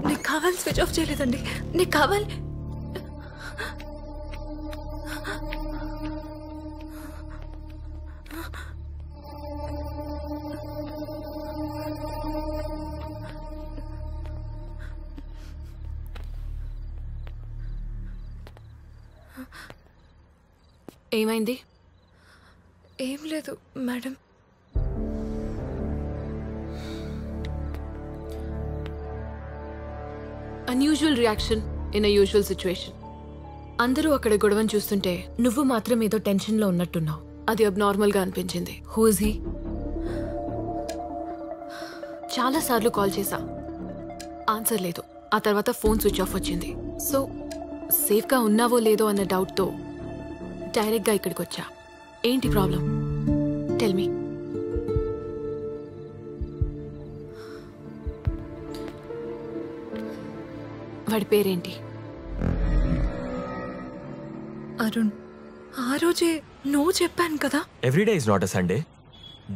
నీకు కావాలి switch off చేయలేదండి. నీకు కావాలి. ఏమైంది? ఏం లేదు madam. Unusual reaction in a usual situation. అందరూ అక్కడ గొడవను చూస్తుంటే నువ్వు మాత్రం ఏదో టెన్షన్లో ఉన్నట్టున్నావు. అది అబ్నార్మల్గా అనిపించింది. Who is he? చాలాసార్లు కాల్ చేశా, ఆన్సర్ లేదు. ఆ తర్వాత ఫోన్ స్విచ్ ఆఫ్ వచ్చింది. సో సేఫ్గా ఉన్నావో లేదో అన్న డౌట్తో డైరెక్ట్గా ఇక్కడికి వచ్చా. ఏంటి ప్రాబ్లం? Tell me. వాడి పేరేంటి? అరుణ్. ఆ రోజే నువ్వు చెప్పాను కదా. Everyday is not a Sunday.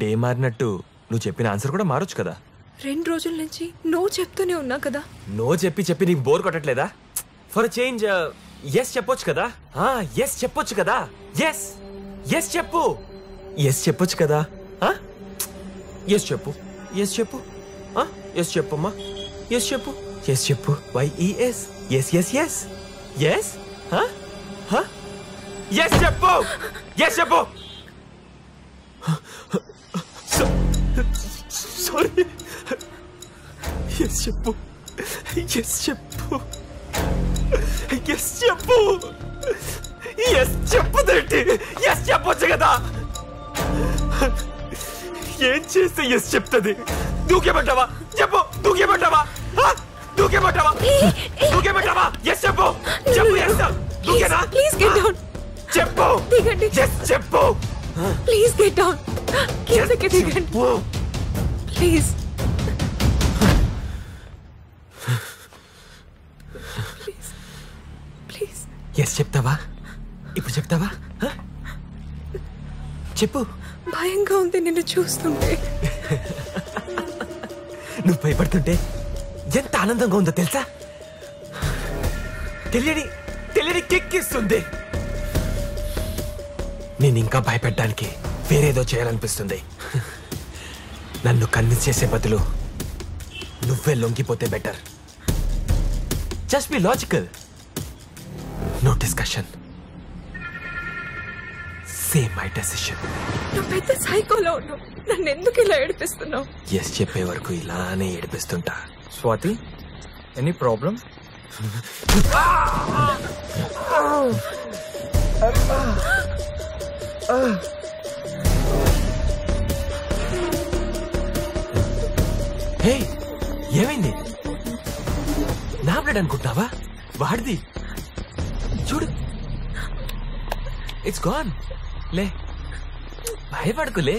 Day మారినట్టు నువ్వు చెప్పిన ఆన్సర్ కూడా మారొచ్చు కదా. 2 రోజుల నుంచి నువ్వు చెప్తూనే ఉన్నా కదా. నో చెప్పి నీకు బోర్ కొట్టట్లేదా? ఫర్ చేంజ్ ఎస్ చెప్పొచ్చు కదా. ఎస్ చెప్పొచ్చు కదా. ఎస్ ఎస్ చెప్పు. ఎస్ చెప్పొచ్చు కదా. ఎస్ చెప్పు. ఎస్ చెప్పు. ఎస్ చెప్పమ్మా. ఎస్ చెప్పు. ఎస్ చెప్పు. YES. Yes yes yes yes. Yes చెప్పు. ఎస్ చెప్పు. సారీ. ఎస్ చెప్పు. ఎస్ చెప్పు. ఎస్ చెప్పు. ఎస్ చెప్పుదేంటి? ఎస్ చెప్పొచ్చు కదా. ఏం చేస్తే ఎస్ చెప్తుంది? దూకేమంటావా? చెప్పు. దూకేమంటావా? దూకేమంటావా? దూకేమంటావా? ఎస్ చెప్పు. చెప్పు. ఎస్ దూకేనా? Please get down. చెప్పు. దిగండి. ఎస్ చెప్పు. Please get down. కిందకి దిగండి ప్లీజ్. ప్లీజ్. ఎస్ చెప్తావా? ఇప్పుడు చెప్తావా? చెప్పు. భయంగా ఉంది నిన్ను చూస్తుంటే. నువ్వు భయపడుతుంటే ఎంత ఆనందంగా ఉందో తెలుసా? తెలియని కిక్కిస్తుంది. నేను ఇంకా భయపెట్టడానికి వేరేదో చేయాలనిపిస్తుంది. నన్ను కన్విన్స్ చేసే బదులు నువ్వే లొంగిపోతే better. Just be logical. No discussion. Say my decision. నువ్వు పెద్ద సైకోలో ఉన్నావు. నన్ను ఎందుకు ఇలా ఏడిపిస్తున్నావు? ఎస్ చెప్పే వరకు ఇలానే ఏడిపిస్తుంటా. Swathi, any problem? హే, ఏమైంది? నా బ్లడ్ అనుకుంటున్నావా? వాడిది చూడు. It's gone. లే, భయపడుకులే.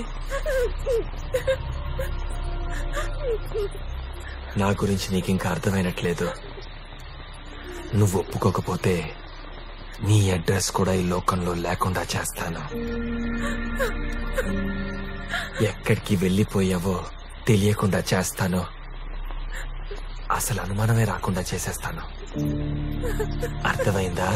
నా గురించి నీకింకా అర్థమైనట్లేదు. నువ్వు ఒప్పుకోకపోతే నీ అడ్రస్ కూడా ఈ లోకంలో లేకుండా చేస్తాను. ఎక్కడికి వెళ్ళిపోయావో తెలియకుండా చేస్తాను. అసలు అనుమానమే రాకుండా చేసేస్తాను. అర్థమైందా?